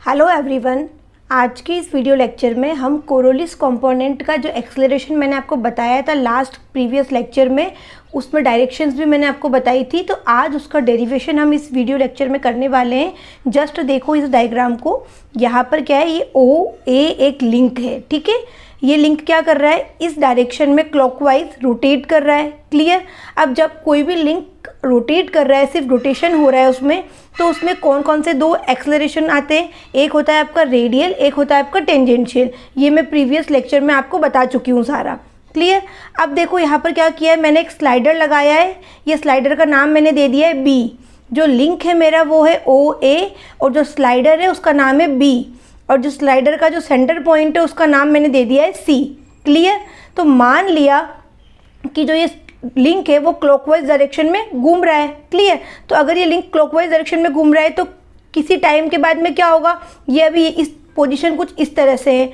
Hello everyone. आज की इस वीडियो लेक्चर में हम कोरोलिस कंपोनेंट का जो एक्सेलरेशन मैंने आपको बताया था लास्ट प्रीवियस लेक्चर में, उसमें डायरेक्शंस भी मैंने आपको बताई थी। तो आज उसका डेरिवेशन हम इस वीडियो लेक्चर में करने वाले हैं। जस्ट देखो इस डायग्राम को, यहाँ पर क्या है, ये ओ ए एक लिंक है, ठीक है। ये लिंक क्या कर रहा है, इस डायरेक्शन में क्लॉकवाइज रोटेट कर रहा है। क्लियर। अब जब कोई भी लिंक रोटेट कर रहा है, सिर्फ रोटेशन हो रहा है उसमें, तो उसमें कौन कौन से दो एक्सेलरेशन आते हैं, एक होता है आपका रेडियल, एक होता है आपका टेंजेंशियल। ये मैं प्रीवियस लेक्चर में आपको बता चुकी हूँ सारा। क्लियर। अब देखो यहाँ पर क्या किया है, मैंने एक स्लाइडर लगाया है। ये स्लाइडर का नाम मैंने दे दिया है बी। जो लिंक है मेरा वो है ओ ए, और जो स्लाइडर है उसका नाम है बी, और जो स्लाइडर का जो सेंटर पॉइंट है उसका नाम मैंने दे दिया है सी। क्लियर। तो मान लिया कि जो ये लिंक है वो क्लॉकवाइज डायरेक्शन में घूम रहा है। क्लियर। तो अगर ये लिंक क्लॉकवाइज डायरेक्शन में घूम रहा है तो किसी टाइम के बाद में क्या होगा, ये अभी इस पोजीशन कुछ इस तरह से है,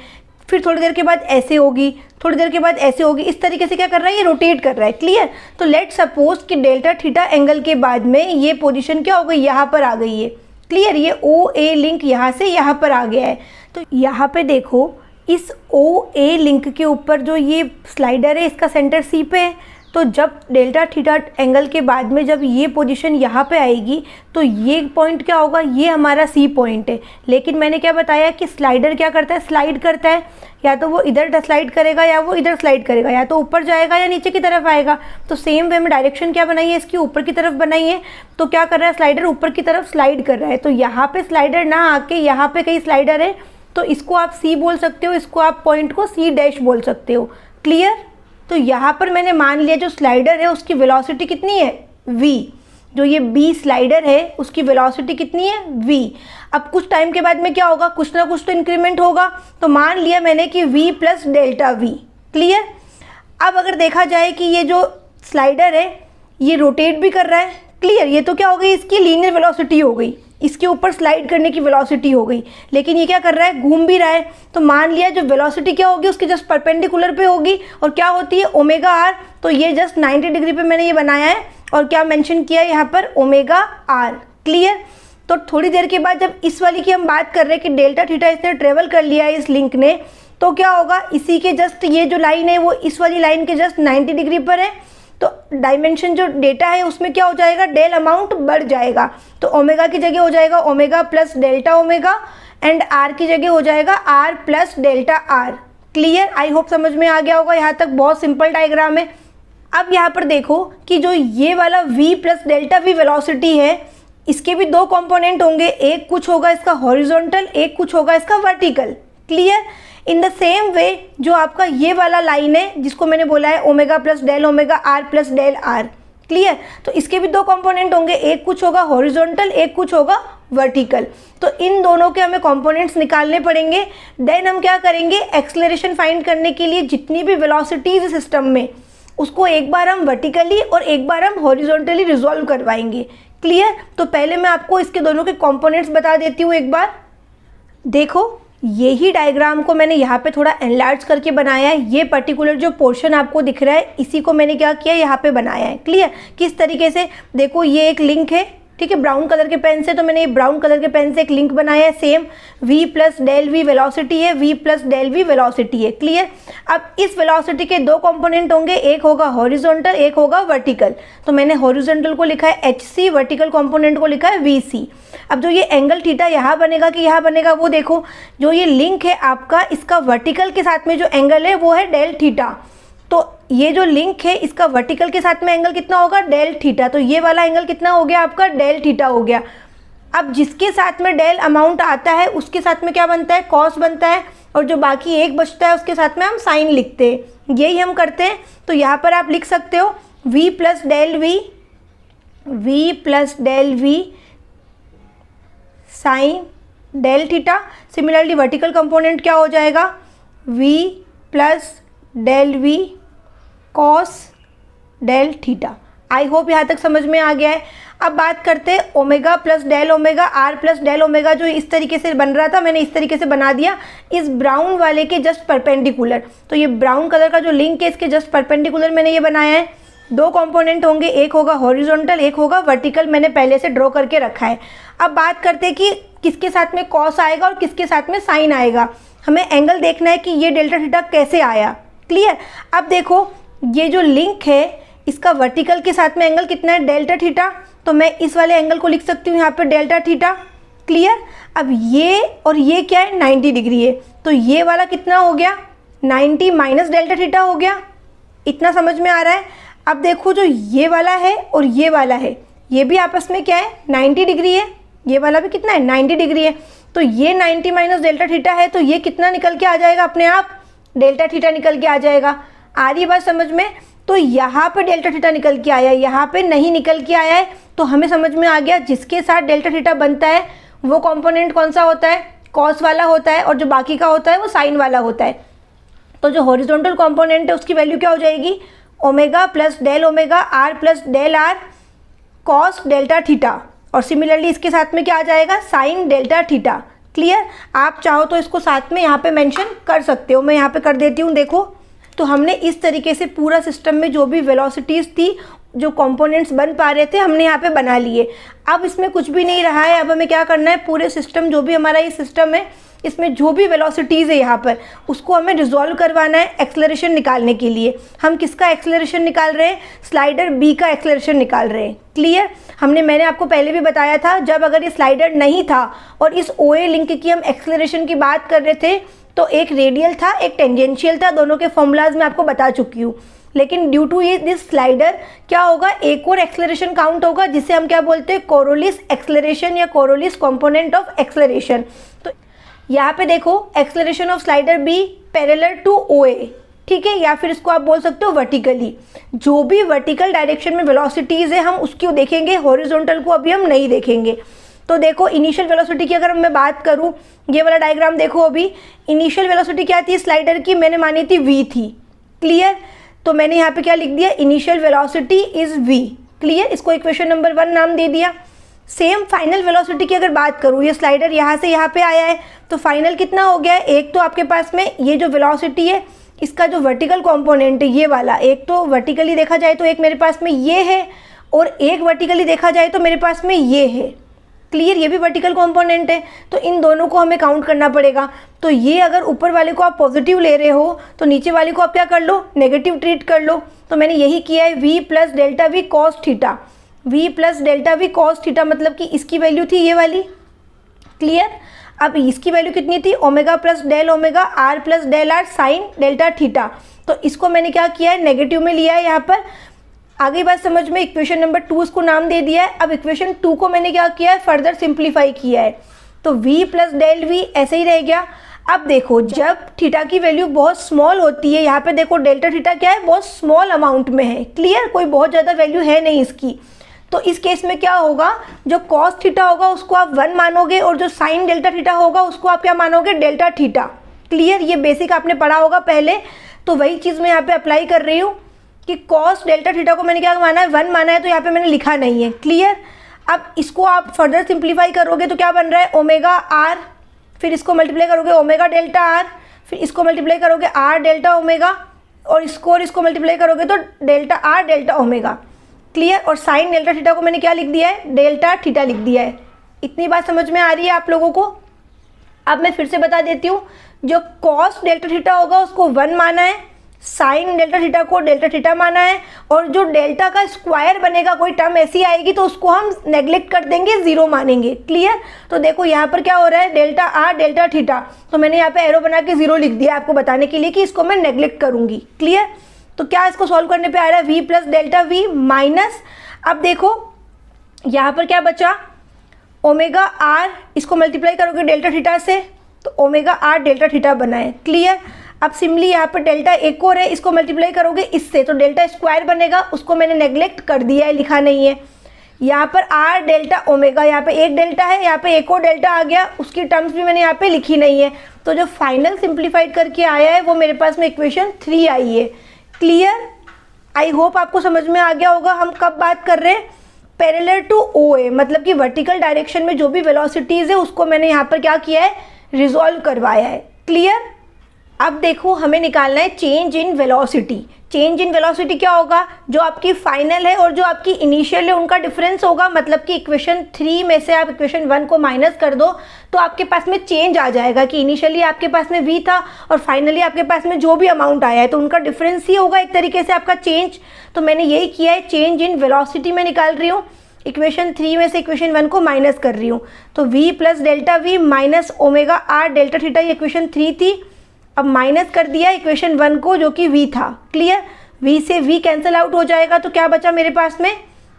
फिर थोड़ी देर के बाद ऐसे होगी, थोड़ी देर के बाद ऐसे होगी, इस तरीके से क्या कर रहा है, ये रोटेट कर रहा है। क्लियर। तो लेट सपोज कि डेल्टा थीटा एंगल के बाद में ये पोजीशन क्या हो गई, यहाँ पर आ गई है। क्लियर। ये ओ ए लिंक यहाँ से यहाँ पर आ गया है। तो यहाँ पे देखो, इस ओ ए लिंक के ऊपर जो ये स्लाइडर है इसका सेंटर सी पे है। तो जब डेल्टा थीटा एंगल के बाद में जब ये पोजीशन यहाँ पे आएगी तो ये पॉइंट क्या होगा, ये हमारा सी पॉइंट है। लेकिन मैंने क्या बताया कि स्लाइडर क्या करता है, स्लाइड करता है। या तो वो इधर स्लाइड करेगा या वो इधर स्लाइड करेगा, या तो ऊपर जाएगा या नीचे की तरफ आएगा। तो सेम वे में डायरेक्शन क्या बनाई है, इसकी ऊपर की तरफ बनाई है। तो क्या कर रहा है, स्लाइडर ऊपर की तरफ स्लाइड कर रहा है। तो यहाँ पे स्लाइडर ना आके यहाँ पे कहीं स्लाइडर है, तो इसको आप सी बोल सकते हो, इसको आप पॉइंट को सी डैश बोल सकते हो। क्लियर। तो यहाँ पर मैंने मान लिया जो स्लाइडर है उसकी वेलोसिटी कितनी है, v। जो ये b स्लाइडर है उसकी वेलोसिटी कितनी है, v। अब कुछ टाइम के बाद में क्या होगा, कुछ ना कुछ तो इंक्रीमेंट होगा। तो मान लिया मैंने कि v plus delta v। Clear. अब अगर देखा जाए कि ये जो स्लाइडर है ये रोटेट भी कर रहा है। क्लियर। ये तो क्या हो गई, इसकी लीनियर वेलोसिटी हो गई, इसके ऊपर स्लाइड करने की वेलोसिटी हो गई। लेकिन ये क्या कर रहा है, घूम भी रहा है। तो मान लिया जो वेलोसिटी क्या होगी उसके जस्ट परपेंडिकुलर पे होगी, और क्या होती है, ओमेगा आर। तो ये जस्ट 90 डिग्री पे मैंने ये बनाया है, और क्या मेंशन किया है यहाँ पर, ओमेगा आर। क्लियर। तो थोड़ी देर के बाद जब इस वाली की हम बात कर रहे हैं कि डेल्टा थीटा इसने ट्रेवल कर लिया है इस लिंक ने, तो क्या होगा, इसी के जस्ट ये जो लाइन है वो इस वाली लाइन के जस्ट 90 डिग्री पर है। तो डायमेंशन जो डेटा है उसमें क्या हो जाएगा, डेल अमाउंट बढ़ जाएगा। तो ओमेगा की जगह हो जाएगा omega plus delta omega, and R की जगह हो जाएगा R plus delta R. Clear. I hope समझ में आ गया होगा। यहाँ तक बहुत सिंपल डायग्राम है। अब यहाँ पर देखो कि जो ये वाला v plus delta v velocity है, इसके भी दो कंपोनेंट होंगे, एक कुछ होगा इसका हॉरिजॉन्टल, एक कुछ होगा इसका vertical. Clear. In the same way जो आपका ये वाला लाइन है जिसको मैंने बोला है omega plus del omega R plus del R. Clear. तो इसके भी दो कंपोनेंट होंगे, एक कुछ होगा हॉरिजॉन्टल, एक कुछ होगा वर्टिकल। तो इन दोनों के हमें कंपोनेंट्स निकालने पड़ेंगे। देन हम क्या करेंगे, एक्सेलरेशन फाइंड करने के लिए जितनी भी वेलोसिटीज सिस्टम में, उसको एक बार हम वर्टिकली और एक बार हम हॉरिजॉन्टली रिजॉल्व करवाएंगे। क्लियर। तो पहले मैं आपको इसके दोनों के कंपोनेंट्स बता देती हूँ एक बार। देखो, यही डायग्राम को मैंने यहाँ पे थोड़ा एनलार्ज करके बनाया है। ये पर्टिकुलर जो पोर्शन आपको दिख रहा है इसी को मैंने क्या किया, यहाँ पे बनाया है। क्लियर। किस तरीके से, देखो ये एक लिंक है, ठीक है, ब्राउन कलर के पेन से। तो मैंने ये ब्राउन कलर के पेन से एक लिंक बनाया है। Same v plus del V velocity है, v plus del V velocity है। क्लियर। अब इस वेलोसिटी के दो कंपोनेंट होंगे, एक होगा हॉरिजॉन्टल, एक होगा वर्टिकल। तो मैंने हॉरिजॉन्टल को लिखा है hc, वर्टिकल कंपोनेंट को लिखा है vc। अब जो ये एंगल थीटा यहाँ बनेगा कि यहाँ बनेगा, वो देखो, जो ये लिंक है आपका, इसका वर्टिकल के साथ में जो एंगल है वो है डेल थीटा। तो ये जो लिंक है इसका वर्टिकल के साथ में एंगल कितना होगा, डेल थीटा। तो ये वाला एंगल कितना हो गया आपका, डेल थीटा हो गया। अब जिसके साथ में डेल अमाउंट आता है उसके साथ में क्या बनता है, कॉस बनता है, और जो बाकी एक बचता है उसके साथ में हम साइन लिखते हैं। यही हम करते हैं। तो यहाँ पर आप लिख सकते हो v plus del V sine del theta. Similarly vertical component क्या हो जाएगा, v plus del V cos del theta. I hope यहाँ तक समझ में आ गया है। अब बात करते हैं omega plus del omega R plus del omega, जो इस तरीके से बन रहा था मैंने इस तरीके से बना दिया इस ब्राउन वाले के जस्ट परपेंडिकुलर। तो ये ब्राउन कलर का जो लिंक है इसके जस्ट परपेंडिकुलर मैंने ये बनाया है। दो कंपोनेंट होंगे, एक होगा हॉरिजॉन्टल, एक होगा वर्टिकल, मैंने पहले से ड्रॉ करके रखा है। अब बात करते हैं कि किसके साथ में कॉस आएगा और किसके साथ में साइन आएगा। हमें एंगल देखना है कि ये डेल्टा थीटा कैसे आया। क्लियर। अब देखो ये जो लिंक है इसका वर्टिकल के साथ में एंगल कितना है, डेल्टा थीटा, तो मैं इस वाले एंगल को लिख सकती हूँ यहाँ पे डेल्टा थीटा। क्लियर। अब ये और ये क्या है, 90 डिग्री है, तो ये वाला कितना हो गया, 90 माइनस डेल्टा थीटा हो गया। इतना समझ में आ रहा है। अब देखो जो ये वाला है और ये वाला है, ये भी आपस में क्या है, 90 डिग्री है, ये वाला भी कितना है, 90 डिग्री है। तो ये 90 माइनस डेल्टा थीटा है, तो ये कितना निकल के आ जाएगा, अपने आप डेल्टा थीटा निकल के आ जाएगा। आ रही बात समझ में। तो यहाँ पे डेल्टा थीटा निकल के आया है, यहाँ पे नहीं निकल के आया है, तो हमें समझ में आ गया जिसके साथ डेल्टा थीटा बनता है वो कंपोनेंट कौन सा होता है, कॉस वाला होता है, और जो बाकी का होता है वो साइन वाला होता है। तो जो हॉरिजॉन्टल कंपोनेंट है उसकी वैल्यू क्या हो जाएगी, omega plus del omega R plus del R cos delta theta, और सिमिलरली इसके साथ में क्या आ जाएगा, साइन डेल्टा थीटा। क्लियर। आप चाहो तो इसको साथ में यहाँ पे मेंशन कर सकते हो, मैं यहाँ पे कर देती हूँ। देखो तो हमने इस तरीके से पूरा सिस्टम में जो भी वेलोसिटीज़ थी, जो कंपोनेंट्स बन पा रहे थे, हमने यहाँ पे बना लिए। अब इसमें कुछ भी नहीं रहा है, अब हमें क्या करना है, पूरे सिस्टम जो भी हमारा ये सिस्टम है इसमें जो भी वेलोसिटीज़ है यहाँ पर उसको हमें रिजॉल्व करवाना है एक्सेलरेशन निकालने के लिए। हम किसका एक्सेलरेशन निकाल रहे हैं, स्लाइडर बी का एक्सेलरेशन निकाल रहे हैं। क्लियर। मैंने आपको पहले भी बताया था, जब अगर ये स्लाइडर नहीं था और इस OA लिंक की हम एक्सेलरेशन की बात कर रहे थे तो एक रेडियल था एक टेंजेंशियल था, दोनों के फॉर्मूलाज मैं आपको बता चुकी हूँ। लेकिन ड्यू टू ये दिस स्लाइडर क्या होगा, एक और एक्सेलरेशन काउंट होगा जिसे हम क्या बोलते हैं, कोरोलिस एक्सेलरेशन या कोरोलिस कंपोनेंट ऑफ एक्सेलरेशन। तो यहाँ पे देखो acceleration of slider B parallel to OA, ठीक है, या फिर इसको आप बोल सकते हो वर्टिकली। जो भी वर्टिकल डायरेक्शन में वेलोसिटीज़ है हम उसकी देखेंगे, हॉरिजॉन्टल को अभी हम नहीं देखेंगे। तो देखो इनिशियल वेलोसिटी की अगर मैं बात करूँ, ये वाला डायग्राम देखो, अभी इनिशियल वेलोसिटी क्या थी स्लाइडर की, मैंने मानी थी v थी। क्लियर। तो मैंने यहाँ पे क्या लिख दिया, initial velocity is v। Clear. इसको इक्वेशन नंबर 1 नाम दे दिया। सेम फाइनल वेलोसिटी की अगर बात करूँ, ये स्लाइडर यहाँ से यहाँ पे आया है, तो फाइनल कितना हो गया है, एक तो आपके पास में ये जो वेलोसिटी है इसका जो वर्टिकल कंपोनेंट है ये वाला, एक तो वर्टिकली देखा जाए तो एक मेरे पास में ये है, और एक वर्टिकली देखा जाए तो मेरे पास में ये है। क्लियर। ये भी वर्टिकल कंपोनेंट है, तो इन दोनों को हमें काउंट करना पड़ेगा। तो ये अगर ऊपर वाले को आप पॉजिटिव ले रहे हो तो नीचे वाले को आप क्या कर लो, नेगेटिव ट्रीट कर लो। तो मैंने यही किया है, v plus delta we cos theta, v plus delta we cos theta, मतलब कि इसकी वैल्यू थी ये वाली। क्लियर। अब इसकी वैल्यू कितनी थी, omega plus del omega R plus del R sine delta theta. तो इसको मैंने क्या किया है, नेगेटिव में लिया है यहाँ पर। आगे बात समझ में, इक्वेशन नंबर 2 इसको नाम दे दिया है। अब इक्वेशन 2 को मैंने क्या किया है, फर्दर सिंप्लीफाई किया है, तो v प्लस डेल वी ऐसे ही रह गया। अब देखो जब थीटा की वैल्यू बहुत स्मॉल होती है, यहाँ पे देखो डेल्टा थीटा क्या है, बहुत स्मॉल अमाउंट में है। क्लियर। कोई बहुत ज़्यादा वैल्यू है नहीं इसकी। तो इस केस में क्या होगा, जो कॉस थीटा होगा उसको आप 1 मानोगे, और जो साइन डेल्टा थीटा होगा उसको आप क्या मानोगे, डेल्टा थीटा। क्लियर। ये बेसिक आपने पढ़ा होगा पहले, तो वही चीज़ मैं यहाँ पे अप्लाई कर रही हूँ कि कॉस डेल्टा थीटा को मैंने क्या माना है, 1 माना है, तो यहाँ पे मैंने लिखा नहीं है। क्लियर। अब इसको आप फर्दर सिंप्लीफाई करोगे तो क्या बन रहा है, ओमेगा आर, फिर इसको मल्टीप्लाई करोगे ओमेगा डेल्टा आर, फिर इसको मल्टीप्लाई करोगे आर डेल्टा ओमेगा, और इसको मल्टीप्लाई करोगे तो delta R delta omega. Clear. और साइन डेल्टा थीटा को मैंने क्या लिख दिया है, डेल्टा थीटा लिख दिया है। इतनी बात समझ में आ रही है आप लोगों को। अब मैं फिर से बता देती हूँ, जो कॉस डेल्टा थीटा होगा उसको 1 माना है, साइन डेल्टा थीटा को डेल्टा थीटा माना है, और जो डेल्टा का स्क्वायर बनेगा, कोई टर्म ऐसी आएगी तो उसको हम नेग्लेक्ट कर देंगे, 0 मानेंगे। क्लियर। तो देखो यहाँ पर क्या हो रहा है, डेल्टा आर डेल्टा थीटा, तो मैंने यहाँ पे एरो बना के 0 लिख दिया आपको बताने के लिए कि इसको मैं नेग्लेक्ट करूँगी। क्लियर। तो क्या इसको सॉल्व करने पे आ रहा है, v plus delta we minus, अब देखो यहाँ पर क्या बचा, ओमेगा आर, इसको मल्टीप्लाई करोगे डेल्टा थीटा से तो ओमेगा आर डेल्टा थीटा बना है। क्लियर। अब सिम्पली यहाँ पर डेल्टा एक और है, इसको मल्टीप्लाई करोगे इससे तो डेल्टा स्क्वायर बनेगा, उसको मैंने नेग्लेक्ट कर दिया है, लिखा नहीं है। यहाँ पर आर डेल्टा ओमेगा, यहाँ पे एक डेल्टा है, यहाँ पे एक और डेल्टा आ गया, उसकी टर्म्स भी मैंने यहाँ पे लिखी नहीं है। तो जो फाइनल सिंप्लीफाइड करके आया है वो मेरे पास में इक्वेशन 3 आई है। क्लियर। आई होप आपको समझ में आ गया होगा। हम कब बात कर रहे हैं, पैरेलल टू OA, मतलब कि वर्टिकल डायरेक्शन में जो भी वेलोसिटीज़ है उसको मैंने यहाँ पर क्या किया है, रिजॉल्व करवाया है। क्लियर। अब देखो हमें निकालना है change in velocity. Change in velocity क्या होगा, जो आपकी फाइनल है और जो आपकी इनिशियल है उनका डिफरेंस होगा। मतलब कि इक्वेशन 3 में से आप इक्वेशन 1 को माइनस कर दो तो आपके पास में चेंज आ जाएगा कि इनिशियली आपके पास में v था और फाइनली आपके पास में जो भी अमाउंट आया है तो उनका डिफरेंस ही होगा एक तरीके से आपका चेंज। तो मैंने यही किया है, चेंज इन वेलोसिटी में निकाल रही हूँ। इक्वेशन 3 में से इक्वेशन 1 को माइनस कर रही हूँ। तो v plus delta we minus omega R delta theta, ये इक्वेशन 3 थी। अब माइनस कर दिया इक्वेशन 1 को जो कि v था। क्लियर, v से v कैंसिल आउट हो जाएगा तो क्या बचा मेरे पास में,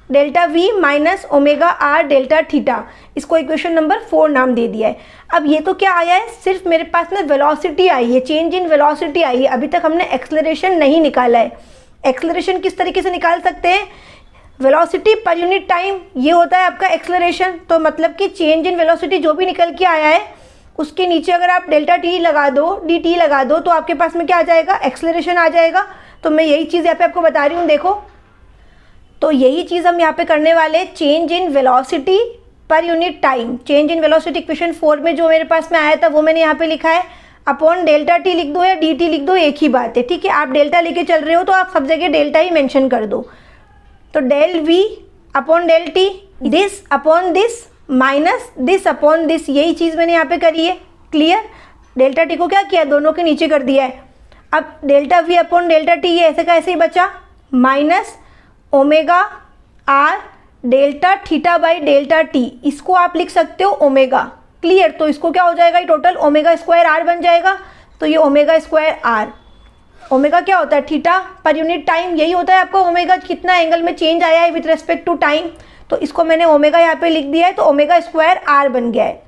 delta v minus omega R delta theta. इसको इक्वेशन नंबर 4 नाम दे दिया है। अब ये तो क्या आया है, सिर्फ मेरे पास में वेलोसिटी आई है, चेंज इन वेलोसिटी आई है। अभी तक हमने एक्सेलरेशन नहीं निकाला है। एक्सेलरेशन किस तरीके से निकाल सकते हैं, वेलोसिटी पर यूनिट टाइम, ये होता है आपका एक्सेलरेशन। तो मतलब कि चेंज इन वेलोसिटी जो भी निकल के आया है उसके नीचे अगर आप डेल्टा टी लगा दो, डी टी लगा दो तो आपके पास में क्या आ जाएगा, एक्सेलरेशन आ जाएगा। तो मैं यही चीज़ यहाँ पे आपको बता रही हूँ। देखो तो यही चीज़ हम यहाँ पे करने वाले, change in velocity per unit time. Change in velocity equation 4 में जो मेरे पास में आया था वो मैंने यहाँ पे लिखा है, अपॉन डेल्टा टी लिख दो या डी टी लिख दो, एक ही बात है। ठीक है, आप डेल्टा लेके चल रहे हो तो आप सब जगह डेल्टा ही मेंशन कर दो। तो del V upon del T, this upon this minus this upon this, यही चीज़ मैंने यहाँ पे करी है। क्लियर, डेल्टा टी को क्या किया, दोनों के नीचे कर दिया है। अब delta we upon delta T, ये ऐसे का ऐसे ही बचा, minus omega R delta theta by delta T, इसको आप लिख सकते हो ओमेगा। क्लियर, तो इसको क्या हो जाएगा, ये टोटल ओमेगा स्क्वायर आर बन जाएगा। तो ये ओमेगा स्क्वायर आर, ओमेगा क्या होता है, थीटा पर यूनिट टाइम, यही होता है आपका ओमेगा, कितना एंगल में चेंज आया है विथ रेस्पेक्ट टू टाइम। तो इसको मैंने ओमेगा यहाँ पे लिख दिया है, तो ओमेगा स्क्वायर आर बन गया है।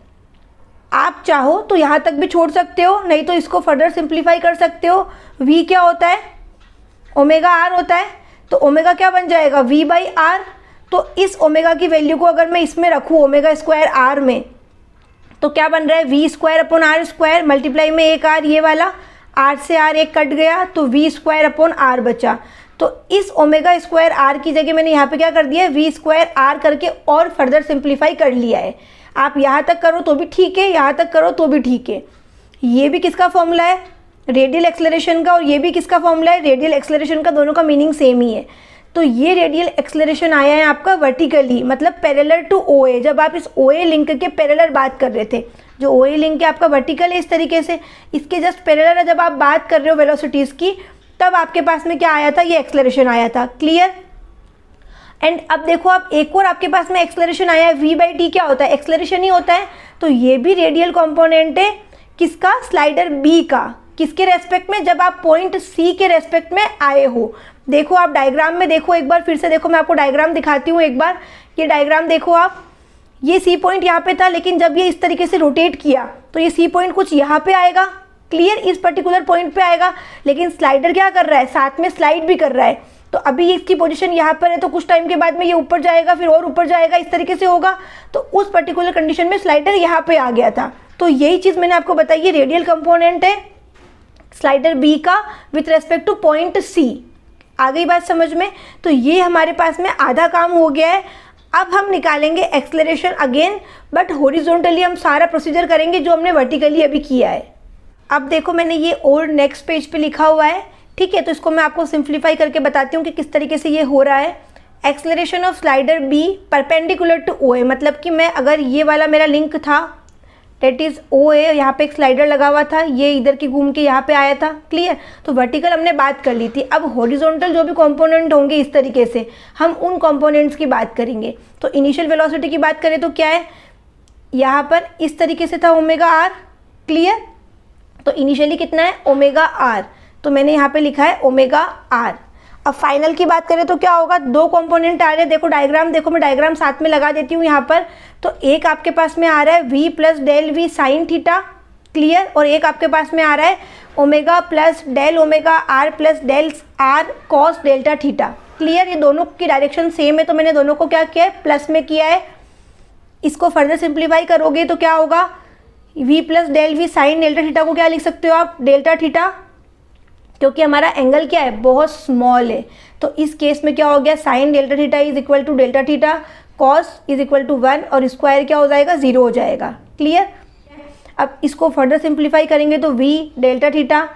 आप चाहो तो यहाँ तक भी छोड़ सकते हो, नहीं तो इसको फर्दर सिंप्लीफाई कर सकते हो। v क्या होता है, ओमेगा आर होता है, तो ओमेगा क्या बन जाएगा, v बाई आर। तो इस ओमेगा की वैल्यू को अगर मैं इसमें रखूँ ओमेगा स्क्वायर आर में, तो क्या बन रहा है, v square upon R square, multiply में एक आर, ये वाला आर से आर एक कट गया तो v स्क्वायर अपॉन आर बचा। तो इस ओमेगा स्क्वायर आर की जगह मैंने यहाँ पे क्या कर दिया है, v स्क्वायर आर करके और फर्दर सिंप्लीफाई कर लिया है। आप यहाँ तक करो तो भी ठीक है, यहाँ तक करो तो भी ठीक है। ये भी किसका फॉर्मूला है, रेडियल एक्सेलरेशन का, और ये भी किसका फॉर्मूला है, रेडियल एक्सेलरेशन का। दोनों का मीनिंग सेम ही है। तो ये रेडियल एक्सेलरेशन आया है आपका वर्टिकली, मतलब पैरेलल टू ओ ए। जब आप इस ओ ए लिंक के पैरेलल बात कर रहे थे, जो ओ ए लिंक है आपका वर्टिकल है इस तरीके से, इसके जस्ट पैरेलल जब आप बात कर रहे हो वेलोसिटीज़ की, तब आपके पास में क्या आया था, ये एक्सेलरेशन आया था। क्लियर, एंड अब देखो आप एक और आपके पास में एक्सेलरेशन आया है, v बाई टी क्या होता है, एक्सेलरेशन ही होता है। तो ये भी रेडियल कंपोनेंट है किसका, स्लाइडर b का। किसके रेस्पेक्ट में, जब आप पॉइंट c के रेस्पेक्ट में आए हो। देखो आप डायग्राम में देखो, एक बार फिर से देखो, मैं आपको डायग्राम दिखाती हूँ एक बार। ये डायग्राम देखो आप, ये सी पॉइंट यहाँ पे था, लेकिन जब ये इस तरीके से रोटेट किया तो ये सी पॉइंट कुछ यहाँ पे आएगा। क्लियर, इस पर्टिकुलर पॉइंट पे आएगा, लेकिन स्लाइडर क्या कर रहा है, साथ में स्लाइड भी कर रहा है। तो अभी इसकी पोजीशन यहाँ पर है, तो कुछ टाइम के बाद में ये ऊपर जाएगा, फिर और ऊपर जाएगा, इस तरीके से होगा। तो उस पर्टिकुलर कंडीशन में स्लाइडर यहाँ पे आ गया था। तो यही चीज़ मैंने आपको बताई, ये रेडियल कंपोनेंट है स्लाइडर बी का with respect to point C. आ गई बात समझ में। तो ये हमारे पास में आधा काम हो गया है। अब हम निकालेंगे एक्सेलरेशन अगेन, बट हॉरिजॉन्टली हम सारा प्रोसीजर करेंगे जो हमने वर्टिकली अभी किया है। अब देखो मैंने ये और नेक्स्ट पेज पे लिखा हुआ है, ठीक है। तो इसको मैं आपको सिंप्लीफाई करके बताती हूँ कि किस तरीके से ये हो रहा है। Acceleration of slider B perpendicular to O A, मतलब कि मैं अगर ये वाला मेरा लिंक था, डेट इज़ ओ ए, यहाँ पे एक स्लाइडर लगा हुआ था, ये इधर की घूम के यहाँ पे आया था। क्लियर, तो वर्टिकल हमने बात कर ली थी। अब हॉरिजॉन्टल जो भी कंपोनेंट होंगे इस तरीके से, हम उन कंपोनेंट्स की बात करेंगे। तो इनिशियल वेलोसिटी की बात करें तो क्या है, यहाँ पर इस तरीके से था ओमेगा आर। क्लियर, तो इनिशियली कितना है, ओमेगा आर, तो मैंने यहाँ पे लिखा है ओमेगा आर। अब फाइनल की बात करें तो क्या होगा, दो कंपोनेंट आ रहे हैं। देखो डायग्राम, देखो मैं डायग्राम साथ में लगा देती हूँ यहाँ पर। तो एक आपके पास में आ रहा है v plus del V sine theta. Clear, और एक आपके पास में आ रहा है omega plus del omega R plus del R cos delta theta. Clear, ये दोनों की डायरेक्शन सेम है, तो मैंने दोनों को क्या किया है, प्लस में किया है। इसको फर्दर सिंप्लीफाई करोगे तो क्या होगा, v plus del V sine delta theta को क्या लिख सकते हो आप, डेल्टा थीटा, क्योंकि हमारा एंगल क्या है, बहुत स्मॉल है। तो इस केस में क्या हो गया, sine delta theta is equal to delta theta, cos is equal to 1, और स्क्वायर क्या हो जाएगा, 0 हो जाएगा। क्लियर, अब इसको फर्दर सिंप्लीफाई करेंगे तो v delta theta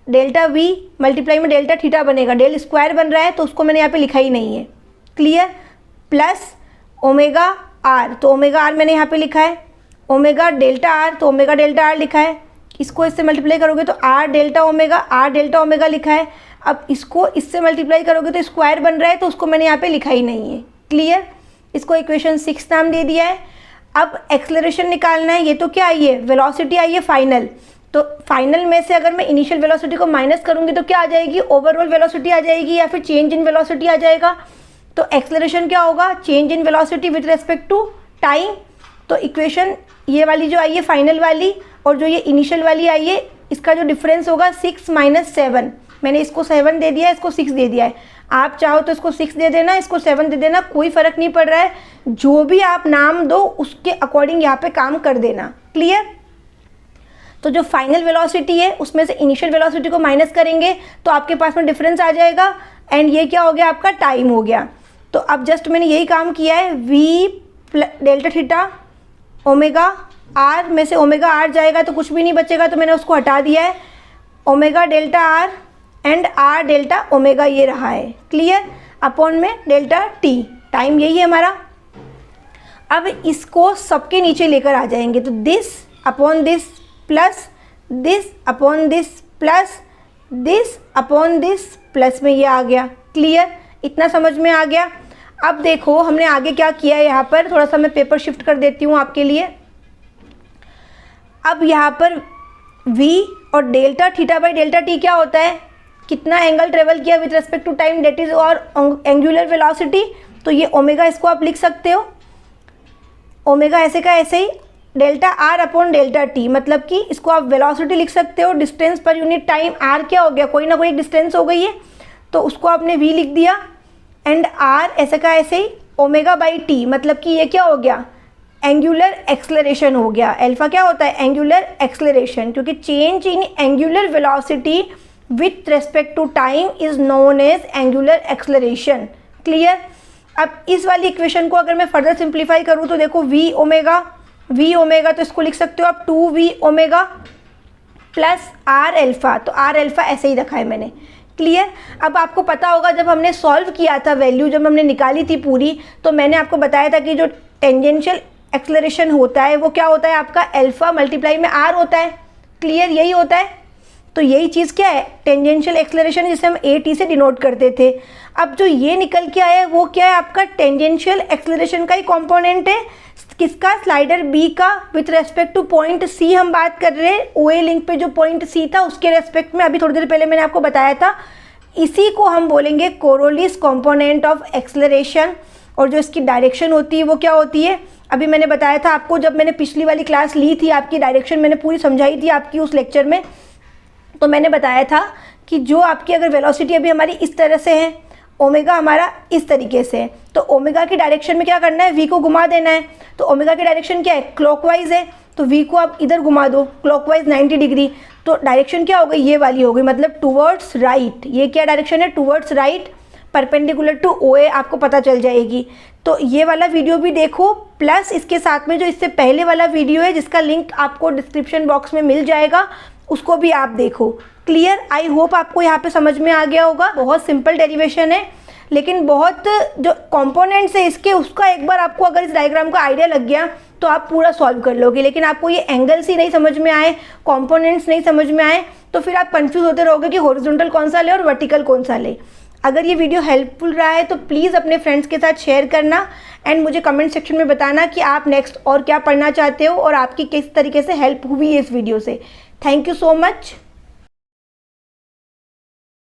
delta we multiply में डेल्टा थीटा बनेगा, डेल स्क्वायर बन रहा है तो उसको मैंने यहाँ पे लिखा ही नहीं है, क्लियर। प्लस ओमेगा आर, तो ओमेगा आर मैंने यहाँ पे लिखा है, ओमेगा डेल्टा आर, तो ओमेगा डेल्टा आर लिखा है। इसको इससे मल्टीप्लाई करोगे तो आर डेल्टा ओमेगा लिखा है। अब इसको इससे मल्टीप्लाई करोगे तो स्क्वायर बन रहा है तो उसको मैंने यहाँ पे लिखा ही नहीं है, क्लियर। इसको इक्वेशन 6 नाम दे दिया है। अब एक्सेलरेशन निकालना है, ये तो क्या आई है, वेलोसिटी आई है फाइनल। तो फाइनल में से अगर मैं इनिशियल वेलोसिटी को माइनस करूँगी तो क्या आ जाएगी, ओवरऑल वेलोसिटी आ जाएगी या फिर चेंज इन वेलोसिटी आ जाएगा। तो एक्सेलरेशन क्या होगा, change in velocity with respect to time. तो इक्वेशन ये वाली जो आई है फाइनल वाली और जो ये इनिशियल वाली आई है, इसका जो डिफरेंस होगा 6 - 7, मैंने इसको 7 दे दिया है, इसको 6 दे दिया है। आप चाहो तो इसको 6 दे देना, इसको 7 दे देना, कोई फ़र्क नहीं पड़ रहा है, जो भी आप नाम दो उसके अकॉर्डिंग यहाँ पे काम कर देना, क्लियर। तो जो फाइनल वेलोसिटी है उसमें से इनिशियल वेलोसिटी को माइनस करेंगे तो आपके पास में डिफरेंस आ जाएगा, एंड ये क्या हो गया, आपका टाइम हो गया। तो अब जस्ट मैंने यही काम किया है, V delta theta omega R में से ओमेगा आर जाएगा तो कुछ भी नहीं बचेगा, तो मैंने उसको हटा दिया है, omega delta R and R delta omega ये रहा है, क्लियर, अपॉन में डेल्टा टी, टाइम यही है हमारा। अब इसको सबके नीचे लेकर आ जाएंगे, तो this upon this plus this upon this plus this upon this plus में ये आ गया, क्लियर, इतना समझ में आ गया। अब देखो हमने आगे क्या किया है, यहाँ पर थोड़ा सा मैं पेपर शिफ्ट कर देती हूँ आपके लिए। अब यहाँ पर v और delta theta by delta T क्या होता है, कितना एंगल ट्रेवल किया with respect to time, that is और एंगुलर वेलोसिटी। तो ये ओमेगा इसको आप लिख सकते हो, ओमेगा ऐसे का ऐसे ही, delta R upon delta T, मतलब कि इसको आप वेलोसिटी लिख सकते हो, distance per unit time are क्या हो गया, कोई ना कोई डिस्टेंस हो गई है, तो उसको आपने v लिख दिया, एंड आर ऐसे का ऐसे ही, ओमेगा बाई टी, मतलब कि ये क्या हो गया, एंगुलर एक्सलरेशन हो गया। अल्फा क्या होता है, एंगुलर एक्सलरेशन, क्योंकि change in angular velocity with respect to time is known as angular acceleration, clear. अब इस वाली इक्वेशन को अगर मैं फर्दर सिंप्लीफाई करूँ तो देखो v ओमेगा तो इसको लिख सकते हो आप 2v omega plus R alpha, तो आर अल्फा ऐसे ही रखा है मैंने, क्लियर। अब आपको पता होगा जब हमने सॉल्व किया था वैल्यू, जब हमने निकाली थी पूरी, तो मैंने आपको बताया था कि जो टेंजेंशियल एक्सलरेशन होता है वो क्या होता है, आपका अल्फा मल्टीप्लाई में आर होता है, क्लियर, यही होता है। तो यही चीज़ क्या है, टेंजेंशियल एक्सलरेशन, जिसे हम ए टी से डिनोट करते थे। अब जो ये निकल के आया है वो क्या है, आपका टेंजेंशियल एक्सलरेशन का ही कॉम्पोनेंट है, किसका, स्लाइडर बी का, with respect to point C हम बात कर रहे हैं, ओ ए लिंक पे जो पॉइंट सी था उसके रेस्पेक्ट में, अभी थोड़ी देर पहले मैंने आपको बताया था। इसी को हम बोलेंगे कोरोलिस कंपोनेंट ऑफ एक्सलरेशन, और जो इसकी डायरेक्शन होती है वो क्या होती है, अभी मैंने बताया था आपको, जब मैंने पिछली वाली क्लास ली थी, आपकी डायरेक्शन मैंने पूरी समझाई थी आपकी उस लेक्चर में, तो मैंने बताया था कि जो आपकी अगर वेलोसिटी अभी हमारी इस तरह से है, ओमेगा हमारा इस तरीके से है, तो ओमेगा की डायरेक्शन में क्या करना है, वी को घुमा देना है। तो ओमेगा की डायरेक्शन क्या है, क्लॉकवाइज है, तो वी को आप इधर घुमा दो क्लॉकवाइज 90 डिग्री, तो डायरेक्शन क्या हो गई, ये वाली हो गई, मतलब टूवर्ड्स राइट। ये क्या डायरेक्शन है, towards right, perpendicular to O A, आपको पता चल जाएगी। तो ये वाला वीडियो भी देखो, प्लस इसके साथ में जो इससे पहले वाला वीडियो है जिसका लिंक आपको डिस्क्रिप्शन बॉक्स में मिल जाएगा, उसको भी आप देखो, क्लियर। आई होप आपको यहाँ पे समझ में आ गया होगा। बहुत सिंपल डेरिवेशन है, लेकिन बहुत जो कंपोनेंट्स है इसके, उसका एक बार आपको अगर इस डायग्राम का आइडिया लग गया तो आप पूरा सॉल्व कर लोगे। लेकिन आपको ये एंगल्स ही नहीं समझ में आए, कंपोनेंट्स नहीं समझ में आए, तो फिर आप कंफ्यूज होते रहोगे कि हॉरिजॉन्टल कौन सा ले और वर्टिकल कौन सा ले। अगर ये वीडियो हेल्पफुल रहा है तो प्लीज़ अपने फ्रेंड्स के साथ शेयर करना, एंड मुझे कमेंट सेक्शन में बताना कि आप नेक्स्ट और क्या पढ़ना चाहते हो और आपकी किस तरीके से हेल्प हुई है इस वीडियो से। Thank you so much.